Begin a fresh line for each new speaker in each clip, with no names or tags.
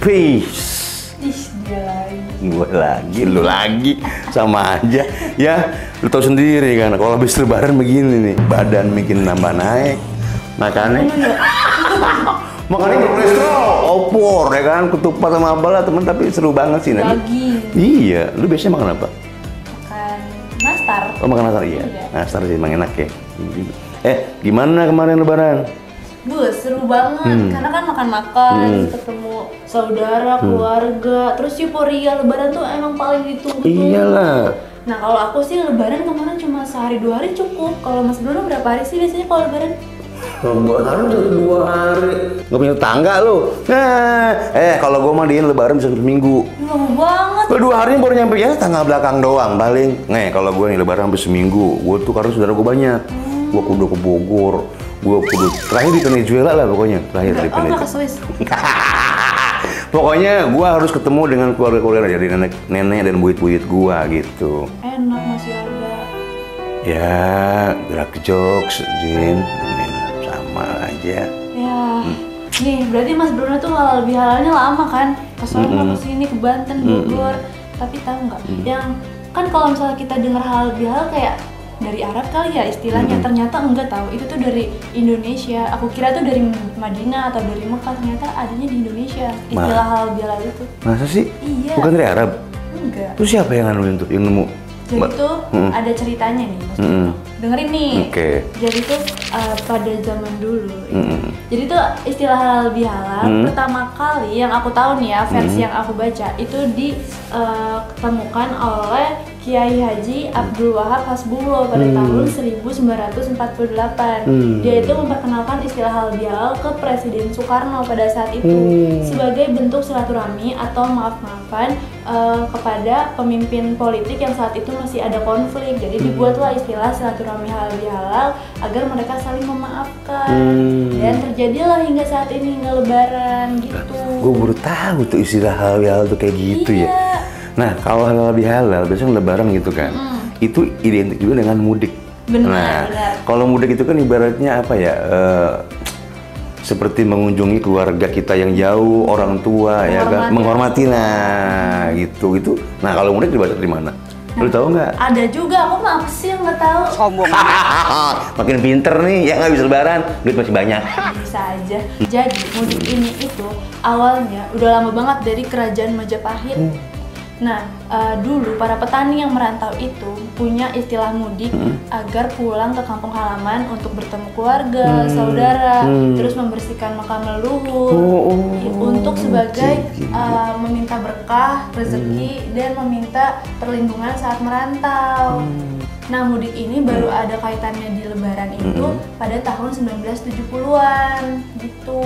Peace.
Ih, dia lagi.
Gue lagi, lu lagi, sama aja. Ya, lu tau sendiri kan, kalau habis lebaran begini nih, badan bikin nambah naik, makannya. Makannya berkolesterol, opor, ya kan, ketupat sama apalah temen, tapi seru banget sih nanti.
Daging.
Iya, lu biasanya makan apa?
Makan nastar.
Oh, makan nastar, iya.
Iya.
Nastar sih emang enak ya. Gimana kemarin lebaran?
Seru banget, karena kan makan-makan, ketemu saudara, keluarga, terus euforia lebaran tuh emang paling ditunggu-tunggu.
Iyalah.
Nah kalau aku sih lebaran kemarin cuma sehari 2 hari cukup. Kalau Mas Bruno berapa hari sih biasanya kalau lebaran?
Lebaran jadi 2 hari. Nggak punya tangga lu. Kalau gua mah lebaran bisa seminggu.
Lama banget.
Lu 2 hari baru nyampe ya tanggal belakang doang paling. Kalau gua nih lebaran sampai seminggu. Gua tuh karena saudara gua banyak. Gua kudu ke Bogor. Gua kudu terakhir di Venezuela lah pokoknya. Terakhir di
Enggak
Venezuela.
ke Swiss.
Pokoknya gua harus ketemu dengan keluarga-keluarga dari nenek dan buyut-buyut gua gitu.
Enak masih ada.
Ya, gerak jokes, Jin. Sama aja.
Ya, nih berarti Mas Bruno tuh halal bihalalnya lama kan? Ke sono, ke sini, ke Banten, Bogor. Tapi tahu nggak? Yang kan kalau misalnya kita dengar halal bihalal kayak dari Arab kali ya istilahnya, ternyata enggak tahu. Itu tuh dari Indonesia. Aku kira tuh dari Madinah atau dari Mekah, ternyata adanya di Indonesia. Istilah halal bihalal itu.
Masa sih?
Iya.
Bukan dari Arab?
Enggak.
Terus siapa yang nganuin tuh, yang nemu?
Jadi tuh ada ceritanya nih, Mas Bruno. Dengerin nih.
Oke.
Jadi tuh pada zaman dulu. Jadi tuh istilah halal bihalal pertama kali yang aku tahu nih ya, versi yang aku baca itu ditemukan oleh Kiai Haji Abdul Wahab Hasbullah pada tahun 1948. Dia itu memperkenalkan istilah halal bihalal ke Presiden Soekarno pada saat itu sebagai bentuk silaturahmi atau maaf-maafan kepada pemimpin politik yang saat itu masih ada konflik. Jadi dibuatlah istilah silaturahmi halal bihalal agar mereka saling memaafkan. Dan terjadilah hingga saat ini, hingga lebaran gitu.
Gue baru tahu tuh istilah halal bihalal tuh kayak gitu ya. Nah, kalau halal bihalal biasanya lebaran gitu kan. Itu identik juga dengan mudik.
Benar.
Kalau mudik itu kan ibaratnya apa ya? Seperti mengunjungi keluarga kita yang jauh, orang tua, ya kan, menghormati, nah gitu itu. Nah kalau mudik dibaca di mana? Lu tahu nggak?
Ada juga, aku mah apa sih yang nggak tahu.
Sombong.
Makin pinter nih, ya nggak bisa lebaran, duit masih banyak.
Bisa aja. Jadi mudik ini itu awalnya udah lama banget dari kerajaan Majapahit. Nah, dulu para petani yang merantau itu punya istilah mudik agar pulang ke kampung halaman untuk bertemu keluarga, saudara, terus membersihkan makam leluhur, untuk sebagai meminta berkah, rezeki, dan meminta perlindungan saat merantau. Nah, mudik ini baru ada kaitannya di lebaran itu pada tahun 1970-an gitu.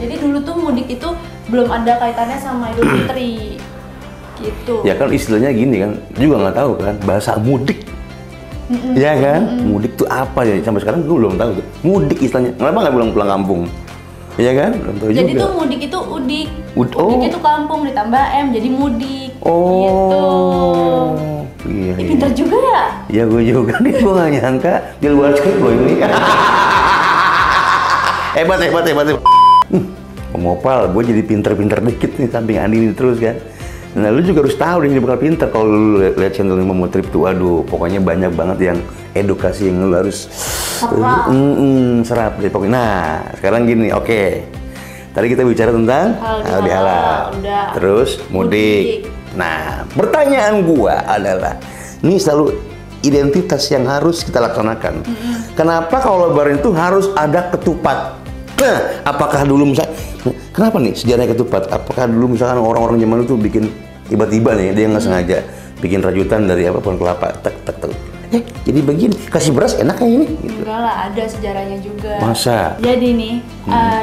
Jadi dulu tuh mudik itu belum ada kaitannya sama Idul Fitri. Gitu.
Ya kan istilahnya gini kan, juga nggak tahu kan bahasa mudik, ya kan? Mudik tuh apa ya? Sampai sekarang gue belum tahu tuh. Mudik istilahnya, kenapa nggak pulang kampung? Iya kan? Belum tahu
jadi
juga.
tuh mudik itu udik, udik itu kampung ditambah M jadi mudik. Gitu.
Iya.
Pinter juga ya?
Iya gue juga nih, gue nggak nyangka di luar skrip gue ini. hebat. Pemopal, gue jadi pinter dikit nih samping Andi ini terus kan. Nah, lu juga harus tahu dia bakal pinter kalau lu lihat channel Momo Trip tuh. Aduh, pokoknya banyak banget yang edukasi yang lu harus serap deh pokoknya. Nah, sekarang gini, oke. Tadi kita bicara tentang halal bihalal. Terus mudik. Nah, pertanyaan gua adalah, ini selalu identitas yang harus kita laksanakan. Kenapa kalau lebaran itu harus ada ketupat? Nah, apakah dulu misalnya, kenapa nih sejarahnya ketupat? Apakah dulu misalkan orang-orang zaman itu bikin tiba-tiba nih dia nggak sengaja bikin rajutan dari apa pohon kelapa, tek. Jadi begini, kasih beras enak kayak ini. Gitu.
Enggak lah, ada sejarahnya juga.
Masa?
Jadi nih,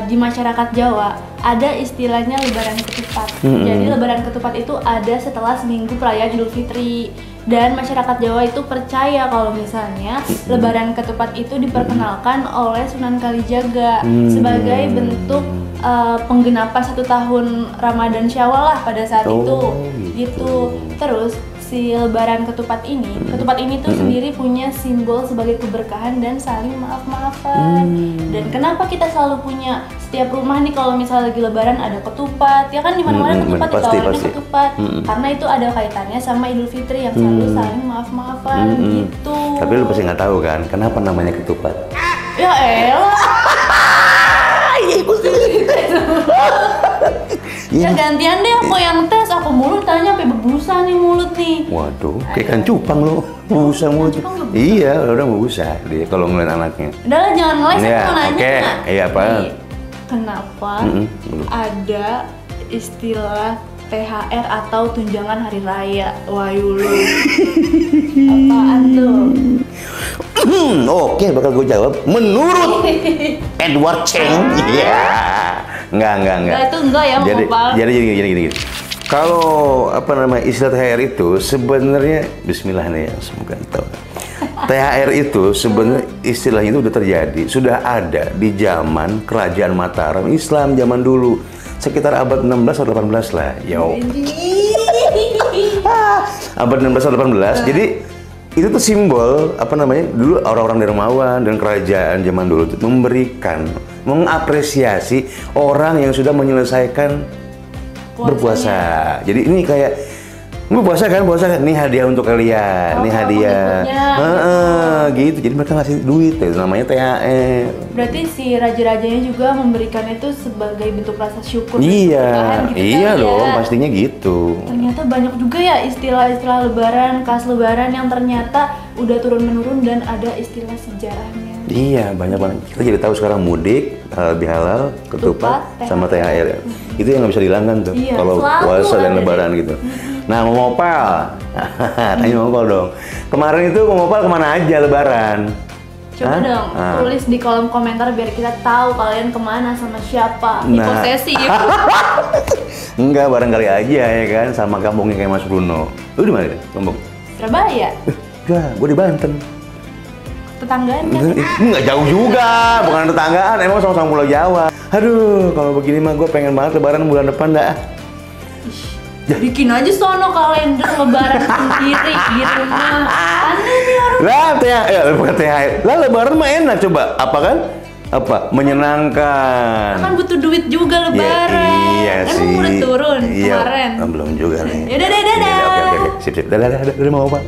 di masyarakat Jawa ada istilahnya lebaran ketupat. Jadi lebaran ketupat itu ada setelah seminggu perayaan Idul Fitri. Dan masyarakat Jawa itu percaya kalau misalnya lebaran ketupat itu diperkenalkan oleh Sunan Kalijaga sebagai bentuk penggenapan 1 tahun Ramadan Syawal lah pada saat itu. Gitu. Terus si lebaran ketupat ini tuh sendiri punya simbol sebagai keberkahan dan saling maaf-maafan. Dan kenapa kita selalu punya setiap rumah nih kalau misalnya lagi lebaran ada ketupat, ya kan di mana-mana ketupat ditawarin ketupat. Karena itu ada kaitannya sama Idul Fitri yang selalu saling maaf-maafan gitu.
Tapi lu pasti nggak tahu kan kenapa namanya ketupat?
Ya elah. Ya gantian deh aku yang tes, aku mulut tanya sampai berbusa nih mulut nih.
Waduh, kayak kan cupang lo, berbusa mulut. Iya, udah berbusa dia kalau ngeliat anaknya.
Udahlah jangan ngeles, aku mau nanya.
Oke, iya apa?
Kenapa ada istilah THR atau tunjangan hari raya? Wahyu lu. Apaan tuh?
Oke, bakal gue jawab. Menurut Edward Cheng, iya. Enggak.
Nah, itu enggak ya,
jadi gini. Kalau istilah THR itu sebenarnya Bismillah nih ya, semoga tahu. THR itu sebenarnya istilahnya itu udah terjadi, sudah ada di zaman Kerajaan Mataram Islam zaman dulu, sekitar abad 16 atau 18 lah. Yo. Abad 16 atau 18. Jadi itu tuh simbol dulu orang-orang dermawan dan kerajaan zaman dulu tuh mengapresiasi orang yang sudah menyelesaikan berpuasa. Jadi ini kayak puasa kan, nih hadiah untuk kalian, nih hadiah, gitu. Jadi mereka ngasih duit, itu namanya THR.
Berarti si raja-rajanya juga memberikan itu sebagai bentuk rasa syukur.
Iya,
gitu
iya dong,
ya.
Pastinya gitu.
Ternyata banyak juga ya istilah-istilah lebaran, khas lebaran yang ternyata udah turun-menurun dan ada istilah sejarahnya.
Iya, banyak banget. Kita jadi tahu sekarang mudik, halal bihalal, ketupat, sama THR. Itu yang nggak bisa dihilangkan tuh,
iya,
kalau puasa dan lebaran gitu. Nah, mau Mopal, tanya Mopal dong. Kemarin itu mau Mopal kemana aja lebaran?
Coba dong, tulis di kolom komentar biar kita tahu kalian kemana sama siapa. Posesif.
Enggak, barangkali aja ya kan, sama kampungnya kayak Mas Bruno. Lu di mana? Kampung?
Surabaya.
Enggak, gue di Banten.
Tetanggaan kan?
Enggak jauh juga, bukan tetanggaan, emang sama-sama Pulau Jawa. Aduh, kalau begini mah gue pengen banget lebaran bulan depan dah.
Bikin aja sono kalender lebaran sendiri di rumah. Aneh nih orang.
Lah, bukan THR. Lah lebaran mah enak coba. Apa kan? Menyenangkan.
Kan butuh duit juga lebaran.
Iya sih.
Emang udah turun kemarin?
Belum juga nih.
Yaudah, dadah.
Oke. Sip. Dadah, mau apa?